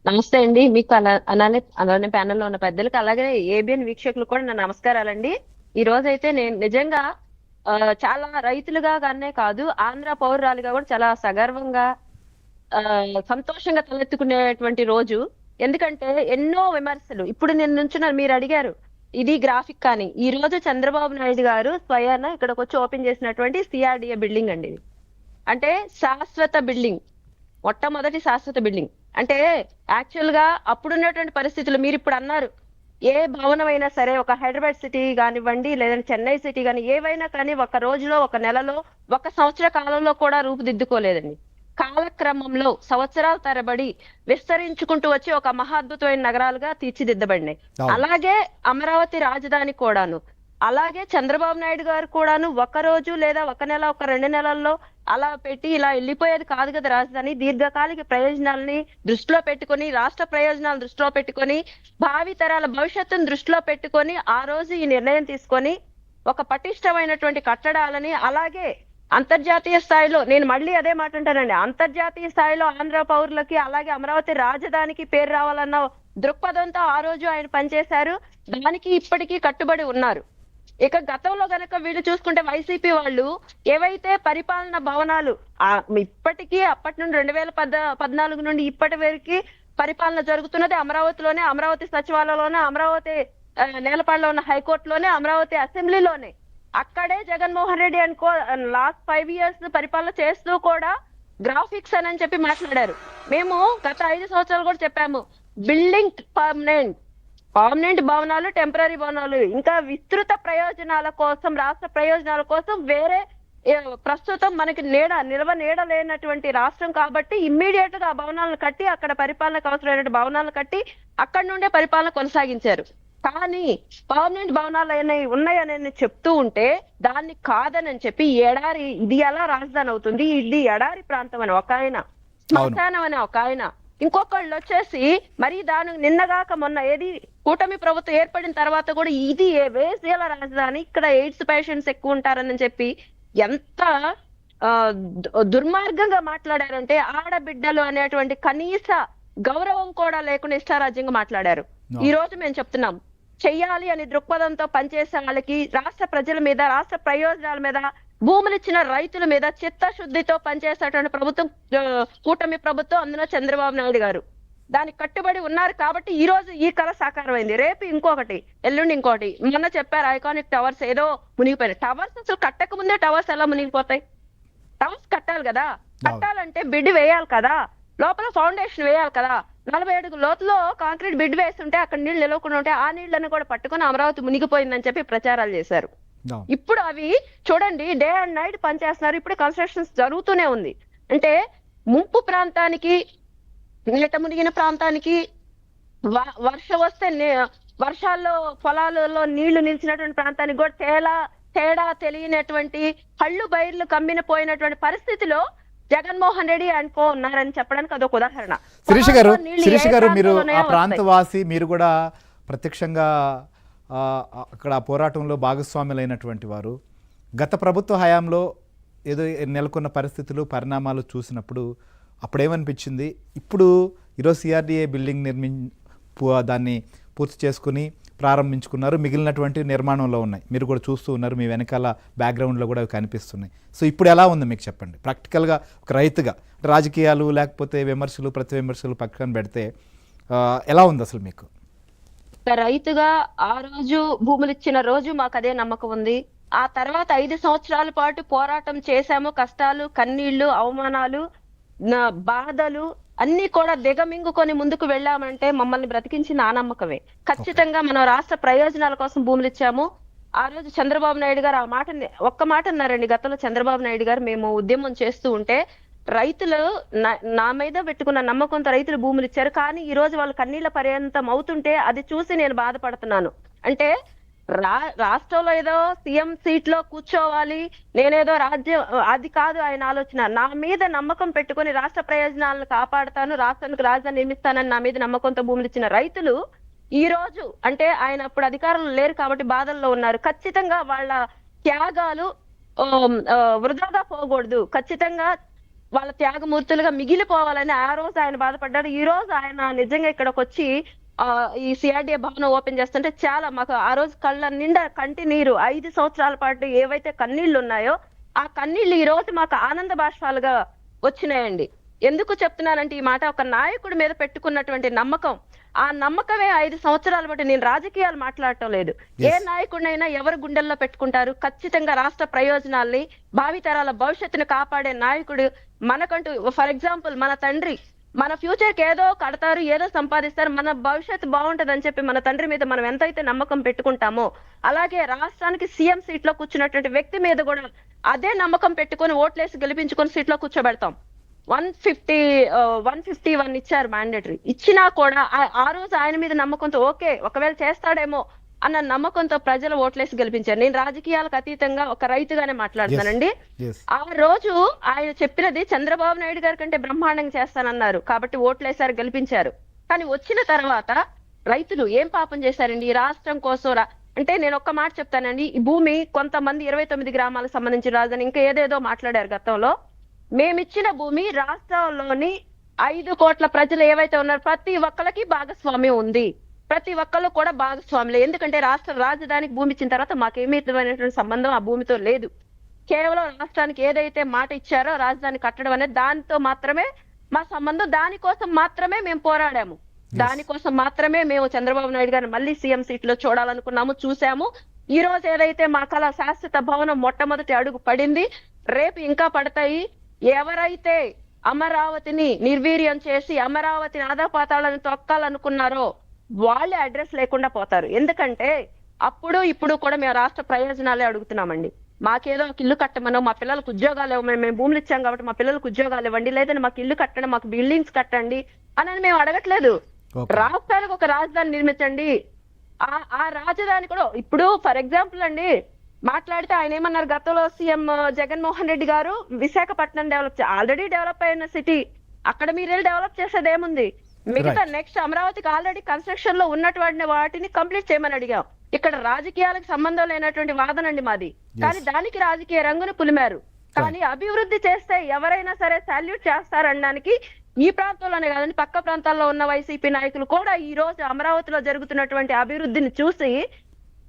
నమస్తే అండి. మీకు అలానే అలానే ప్యానెల్‌లో ఉన్న పెద్దలకి, అలాగే ఏబిఎన్ వీక్షకులకు కూడా నా నమస్కారాలండి. ఈ రోజైతే నేను నిజంగా చాలా రైతులుగా గానే కాదు, ఆంధ్ర పౌరురాలిగా కూడా చాలా సగర్వంగా, సంతోషంగా తలెత్తుకునేటువంటి రోజు. ఎందుకంటే ఎన్నో విమర్శలు ఇప్పుడు నేను నుంచున్నాను, మీరడిగారు. ఇది గ్రాఫిక్ అని. ఈ రోజు చంద్రబాబు నాయుడు గారు స్వయాన ఇక్కడికొచ్చి ఓపెన్ చేసినటువంటి సీఆర్‌డీఏ బిల్డింగ్ అండి ఇది. అంటే శాశ్వత బిల్డింగ్. మొట్టమొదటి శాశ్వత బిల్డింగ్. అంటే యాక్చువల్ గా అప్పుడున్నటువంటి పరిస్థితులు మీరిప్పుడు అన్నారు. ఏ భవనం అయినా సరే, ఒక హైదరాబాద్ సిటీ గానివ్వండి, లేదంటే చెన్నై సిటీ గాని, ఏవైనా కానీ ఒక రోజులో, ఒక నెలలో, ఒక సంవత్సర కాలంలో కూడా రూపుదిద్దుకోలేదండి. కాలక్రమంలో సంవత్సరాల తరబడి విస్తరించుకుంటూ వచ్చి ఒక మహాద్భుతమైన నగరాలుగా తీర్చిదిద్దబడినాయి. అవును. అలాగే అమరావతి రాజధాని కూడాను. అలాగే చంద్రబాబు నాయుడు గారు కూడాను ఒక రోజు లేదా ఒక నెల, ఒక 2 నెలల్లో అలా పెట్టి ఇలా వెళ్ళిపోయేది కాదు కదా రాజధాని. దీర్ఘకాలిక ప్రయోజనాల్ని దృష్టిలో పెట్టుకొని, రాష్ట్ర ప్రయోజనాలు దృష్టిలో పెట్టుకొని, భావి తరాల భవిష్యత్తును దృష్టిలో పెట్టుకొని ఆ రోజు ఈ నిర్ణయం తీసుకొని ఒక పటిష్టమైనటువంటి కట్టడాలని, అలాగే అంతర్జాతీయ స్థాయిలో, నేను మళ్ళీ అదే మాట అంటానండి, అంతర్జాతీయ స్థాయిలో ఆంధ్ర పౌరులకి, అలాగే అమరావతి రాజధానికి పేరు రావాలన్న దృక్పథంతో ఆ రోజు ఆయన పనిచేశారు. దానికి ఇప్పటికీ కట్టుబడి ఉన్నారు. ఇక గతంలో గనక వీళ్ళు చూసుకుంటే వైసీపీ వాళ్ళు ఏవైతే పరిపాలన భవనాలు ఇప్పటికీ అప్పటి నుండి 2014 నుండి ఇప్పటి వరకు పరిపాలన జరుగుతున్నది అమరావతిలోనే, అమరావతి సచివాలయంలోనే, అమరావతి నేలపాడులో ఉన్న హైకోర్టులోనే, అమరావతి అసెంబ్లీలోనే. అక్కడే జగన్మోహన్ రెడ్డి అనుకో లాస్ట్ 5 ఇయర్స్ పరిపాలన చేస్తూ కూడా గ్రాఫిక్స్ అని చెప్పి మాట్లాడారు. మేము గత 5 సంవత్సరాలు కూడా చెప్పాము, బిల్డింగ్ పర్మనెంట్, పర్మనెంట్ భవనాలు, టెంపరరీ భవనాలు, ఇంకా విస్తృత ప్రయోజనాల కోసం, రాష్ట్ర ప్రయోజనాల కోసం వేరే ఏ, ప్రస్తుతం మనకి నీడ లేనటువంటి రాష్ట్రం కాబట్టి ఇమ్మీడియట్ గా ఆ భవనాలను కట్టి, అక్కడ పరిపాలనకు అవసరమైన భవనాలను కట్టి అక్కడి నుండే పరిపాలన కొనసాగించారు. కానీ పర్మనెంట్ భవనాలు ఉన్నాయని చెప్తూ ఉంటే దాన్ని కాదని చెప్పి, ఎడారి ఇది ఎలా రాజధాని అవుతుంది, ఇది ఎడారి ప్రాంతం అని ఒక ఆయన, అవును. శ్మశానం అని ఒక ఆయన, ఇంకొకళ్ళు వచ్చేసి మరి దాని నిన్నగాక మొన్న ఏది కూటమి ప్రభుత్వం ఏర్పడిన తర్వాత కూడా ఇది వేసేల రాజధాని, ఇక్కడ ఎయిడ్స్ పేషెంట్స్ ఎక్కువ ఉంటారని చెప్పి ఎంత ఆ దుర్మార్గంగా మాట్లాడారంటే, ఆడబిడ్డలు అనేటువంటి కనీస గౌరవం కూడా లేకుండా ఇష్టారాజ్యంగా మాట్లాడారు. ఈ అవును. రోజు మేము చెప్తున్నాం, చెయ్యాలి అని దృక్పథంతో పనిచేసే వాళ్ళకి, రాష్ట్ర ప్రజల మీద, రాష్ట్ర ప్రయోజనాల మీద, భూములు ఇచ్చిన రైతుల మీద చిత్తశుద్ధితో పనిచేసేటువంటి ప్రభుత్వం కూటమి ప్రభుత్వం, అందులో చంద్రబాబు నాయుడు గారు దానికి కట్టుబడి ఉన్నారు. కాబట్టి ఈ రోజు ఈ కళ సాకారమైంది. రేపు ఇంకొకటి, ఎల్లుండి ఇంకోటి. మొన్న చెప్పారు ఐకానిక్ టవర్స్ ఏదో మునిగిపోయినాయి. టవర్స్ అసలు కట్టక ముందే టవర్స్ ఎలా మునిగిపోతాయి? టవర్స్ కట్టాలి కదా. అవును. కట్టాలంటే బిడ్ వేయాలి కదా, లోపల ఫౌండేషన్ వేయాలి కదా. 40 అడుగుల లోతులో కాంక్రీట్ బిడ్ వేస్తుంటే అక్కడ నీళ్లు నిలవకుండా ఉంటే ఆ నీళ్లను కూడా పట్టుకొని అమరావతి మునిగిపోయిందని చెప్పి ప్రచారాలు చేశారు. అవును. ఇప్పుడు అవి చూడండి, డే అండ్ నైట్ పనిచేస్తున్నారు. ఇప్పుడు కన్స్ట్రక్షన్స్ జరుగుతూనే ఉంది. అంటే ముంపు ప్రాంతానికి, నీట మునిగిన ప్రాంతానికి, వర్షం వస్తే వర్షాల్లో పొలాలలో నీళ్లు నిలిచినటువంటి ప్రాంతానికి కూడా తేడా తెలియనటువంటి, కళ్ళు బైర్లు కమ్మిన పోయినటువంటి పరిస్థితిలో జగన్మోహన్ రెడ్డి అనుకో ఉన్నారని చెప్పడానికి అదొక ఉదాహరణ. శిరీష గారు, పొలాల్లో నీళ్లు ఏ శిరీష గారు, మీరు ప్రాంతంలోనే ఆ వస్తాయి. ప్రాంతవాసి, మీరు కూడా ప్రత్యక్షంగా ఆ, అక్కడ ఆ పోరాటంలో భాగస్వాములైనటువంటి వారు. గత ప్రభుత్వ హయాంలో ఏదో నెలకొన్న పరిస్థితులు, పరిణామాలు చూసినప్పుడు అప్పుడేమనిపించింది? ఇప్పుడు ఈరోజు సిఆర్డీఏ బిల్డింగ్ దాన్ని పూర్తి చేసుకుని ప్రారంభించుకున్నారు, మిగిలినటువంటి నిర్మాణంలో ఉన్నాయి, మీరు కూడా చూస్తూ ఉన్నారు, మీ వెనకాల బ్యాక్గ్రౌండ్లో కూడా అవి కనిపిస్తున్నాయి. సో ఇప్పుడు ఎలా ఉంది మీకు చెప్పండి, ప్రాక్టికల్గా ఒక రైతుగా? రాజకీయాలు లేకపోతే విమర్శలు, ప్రతి విమర్శలు పక్కన పెడితే ఎలా ఉంది అసలు మీకు? రైతుగా ఆ రోజు భూములు ఇచ్చిన రోజు మాకు అదే నమ్మకం ఉంది. ఆ తర్వాత 5 సంవత్సరాల పాటు పోరాటం చేశాము. కష్టాలు, కన్నీళ్లు, అవమానాలు, బాధలు అన్ని కూడా దిగమింగుకొని ముందుకు వెళ్ళామంటే మమ్మల్ని బ్రతికించిన ఆ నమ్మకమే. ఖచ్చితంగా మనం రాష్ట్ర ప్రయోజనాల కోసం భూములు ఇచ్చాము. ఆ రోజు చంద్రబాబు నాయుడు గారు ఒక్క మాట అన్నారండి. గతంలో చంద్రబాబు నాయుడు గారు మేము ఉద్యమం చేస్తూ ఉంటే, రైతులు నా మీద పెట్టుకున్న నమ్మకంతో రైతులు భూములు ఇచ్చారు, కానీ ఈ రోజు వాళ్ళు కన్నీళ్ల పర్యంతం అవుతుంటే అది చూసి నేను బాధపడుతున్నాను. అంటే రాష్ట్రంలో ఏదో సీఎం సీట్ లో కూర్చోవాలి, నేనేదో రాజ్యం, అది కాదు ఆయన ఆలోచన. నా మీద నమ్మకం పెట్టుకొని రాష్ట్ర ప్రయోజనాలను కాపాడుతాను, రాష్ట్రానికి రాజధాని నిర్మిస్తానని నా మీద నమ్మకంతో భూములు ఇచ్చిన రైతులు ఈ రోజు, అంటే ఆయన అప్పుడు అధికారంలో లేరు కాబట్టి బాధల్లో ఉన్నారు. ఖచ్చితంగా వాళ్ళ త్యాగాలు వృధాగా పోకూడదు. ఖచ్చితంగా వాళ్ళ త్యాగమూర్తులుగా మిగిలిపోవాలని ఆ రోజు ఆయన బాధపడ్డారు. ఈ రోజు ఆయన నిజంగా ఇక్కడికి వచ్చి ఈ సిఆర్‌డీఏ భవనం ఓపెన్ చేస్తుంటే చాలా మాకు ఆ రోజు కళ్ళ నిండా కంటి నీరు 5 సంవత్సరాల పాటు ఏవైతే కన్నీళ్లు ఉన్నాయో ఆ కన్నీళ్లు ఈ రోజు మాకు ఆనంద బాష్పాలుగా వచ్చినాయండి. ఎందుకు చెప్తున్నానంటే ఈ మాట, ఒక నాయకుడి మీద పెట్టుకున్నటువంటి నమ్మకం, ఆ నమ్మకమే 5 సంవత్సరాల బట్టి, నేను రాజకీయాలు మాట్లాడటం లేదు. ఏ నాయకుడినైనా ఎవరు గుండెల్లో పెట్టుకుంటారు? ఖచ్చితంగా రాష్ట్ర ప్రయోజనాల్ని, భావితరాల భవిష్యత్తును కాపాడే నాయకుడు మనకంటూ, ఫర్ ఎగ్జాంపుల్ మన తండ్రి మన ఫ్యూచర్ కి ఏదో కడతారు, ఏదో సంపాదిస్తారు, మన భవిష్యత్తు బాగుంటదని చెప్పి మన తండ్రి మీద మనం ఎంతైతే నమ్మకం పెట్టుకుంటామో, అలాగే రాష్ట్రానికి సీఎం సీట్ లో కూర్చున్నటువంటి వ్యక్తి మీద కూడా అదే నమ్మకం పెట్టుకొని ఓట్లేసి గెలిపించుకొని సీట్ లో కూర్చోబెడతాం. 151 ఇచ్చారు మ్యాండేటరీ. ఇచ్చినా కూడా ఆ రోజు ఆయన మీద నమ్మకంతో ఓకే ఒకవేళ చేస్తాడేమో అన్న నమ్మకంతో ప్రజలు ఓట్లేసి గెలిపించారు. నేను రాజకీయాలకు అతీతంగా ఒక రైతుగానే మాట్లాడుతున్నానండి. ఆ రోజు ఆయన చెప్పినది చంద్రబాబు నాయుడు గారి కంటే బ్రహ్మాండంగా చేస్తానన్నారు కాబట్టి ఓట్లేసారు, గెలిపించారు. కానీ వచ్చిన తర్వాత రైతులు ఏం పాపం చేశారండి ఈ రాష్ట్రం కోసం? అంటే నేను ఒక్క మాట చెప్తానండి, ఈ భూమి కొంతమంది 29 గ్రామాలకు సంబంధించిన రాజధాని ఇంకా ఏదేదో మాట్లాడారు గతంలో. మేమిచ్చిన భూమి రాష్ట్రంలోని 5 కోట్ల ప్రజలు ఏవైతే ఉన్నారో ప్రతి ఒక్కరికి భాగస్వామ్యం ఉంది. ప్రతి ఒక్కళ్ళు కూడా భాగస్వాములే. ఎందుకంటే రాష్ట్ర రాజధానికి భూమి ఇచ్చిన తర్వాత మాకేమీ విధమైనటువంటి సంబంధం ఆ భూమితో లేదు. కేవలం రాష్ట్రానికి ఏదైతే మాట ఇచ్చారో రాజధాని కట్టడం అనేది దానితో మాత్రమే మా సంబంధం. దానికోసం మాత్రమే మేము పోరాడాము. దానికోసం మాత్రమే మేము చంద్రబాబు నాయుడు గారిని మళ్ళీ సీఎం సీట్ లో చూడాలనుకున్నాము, చూసాము. ఈ రోజు ఏదైతే మా కళ శాశ్వత భవనం మొట్టమొదటి అడుగు పడింది, రేపు ఇంకా పడతాయి. ఎవరైతే అమరావతిని నిర్వీర్యం చేసి అమరావతిని అధపాతాళాలను తొక్కాలనుకున్నారో వాళ్ళే అడ్రస్ లేకుండా పోతారు. ఎందుకంటే అప్పుడు ఇప్పుడు కూడా మేము రాష్ట్ర ప్రయోజనాలే అడుగుతున్నామండి. మాకేదో ఒక ఇల్లు కట్టమనో, మా పిల్లలకు ఉద్యోగాలు ఇవ్వమని, మేము భూములు ఇచ్చాం కాబట్టి మా పిల్లలకు ఉద్యోగాలు ఇవ్వండి, లేదంటే మాకు ఇల్లు కట్టండి, మాకు బిల్డింగ్స్ కట్టండి అని మేము అడగట్లేదు. రాష్ట్రానికి ఒక రాజధాని నిర్మించండి. ఆ రాజధాని కూడా ఇప్పుడు ఫర్ ఎగ్జాంపుల్ అండి మాట్లాడితే ఆయన ఏమన్నారు, గతంలో సీఎం జగన్మోహన్ రెడ్డి గారు విశాఖపట్నం ఆల్రెడీ డెవలప్ అయిన సిటీ, అక్కడ మీరు డెవలప్ చేసేది ఏముంది? మిగతా నెక్స్ట్ అమరావతికి ఆల్రెడీ కన్స్ట్రక్షన్ లో ఉన్నటువంటి వాటిని కంప్లీట్ చేయమని అడిగాం. ఇక్కడ రాజకీయాలకు సంబంధం లేనటువంటి వాదన అండి మాది, కానీ దానికి రాజకీయ రంగును పులిమారు. కానీ అభివృద్ధి చేస్తే ఎవరైనా సరే సాల్యూట్ చేస్తారనడానికి ఈ ప్రాంతంలోనే కాదండి పక్క ప్రాంతాల్లో ఉన్న వైసీపీ నాయకులు కూడా ఈ రోజు అమరావతిలో జరుగుతున్నటువంటి అభివృద్ధిని చూసి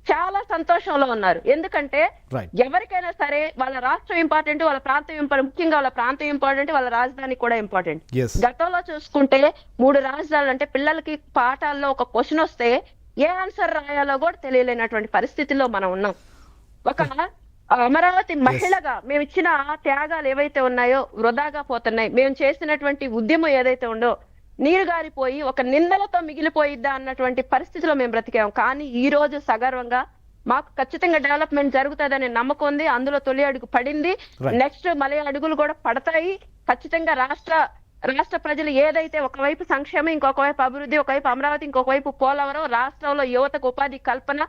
చాలా సంతోషంలో ఉన్నారు. ఎందుకంటే ఎవరికైనా సరే వాళ్ళ రాష్ట్రం ఇంపార్టెంట్, వాళ్ళ ప్రాంతం ఇంపార్టెంట్, ముఖ్యంగా వాళ్ళ ప్రాంతం ఇంపార్టెంట్, వాళ్ళ రాజధాని కూడా ఇంపార్టెంట్. గతంలో చూసుకుంటే 3 రాజధానులు అంటే పిల్లలకి పాఠాల్లో ఒక క్వశ్చన్ వస్తే ఏ ఆన్సర్ రాయాలో కూడా తెలియలేనటువంటి పరిస్థితిలో మనం ఉన్నాం. ఒక అమరావతి మహిళగా మేము ఇచ్చిన త్యాగాలు ఏవైతే ఉన్నాయో వృధాగా పోతున్నాయి. మేము చేసినటువంటి ఉద్యమం ఏదైతే ఉందో నీరు గారిపోయి ఒక నిందలతో మిగిలిపోయిద్దా అన్నటువంటి పరిస్థితిలో మేము బ్రతికాం. కానీ ఈ రోజు సగర్వంగా మాకు ఖచ్చితంగా డెవలప్మెంట్ జరుగుతుందనే నమ్మకం ఉంది. అందులో తొలి అడుగు పడింది, నెక్స్ట్ మళ్ళీ అడుగులు కూడా పడతాయి. ఖచ్చితంగా రాష్ట్ర ప్రజలు ఏదైతే ఒకవైపు సంక్షేమం, ఇంకొక వైపు అభివృద్ధి, ఒకవైపు అమరావతి, ఇంకొక వైపు పోలవరం, రాష్ట్రంలో యువతకు ఉపాధి కల్పన,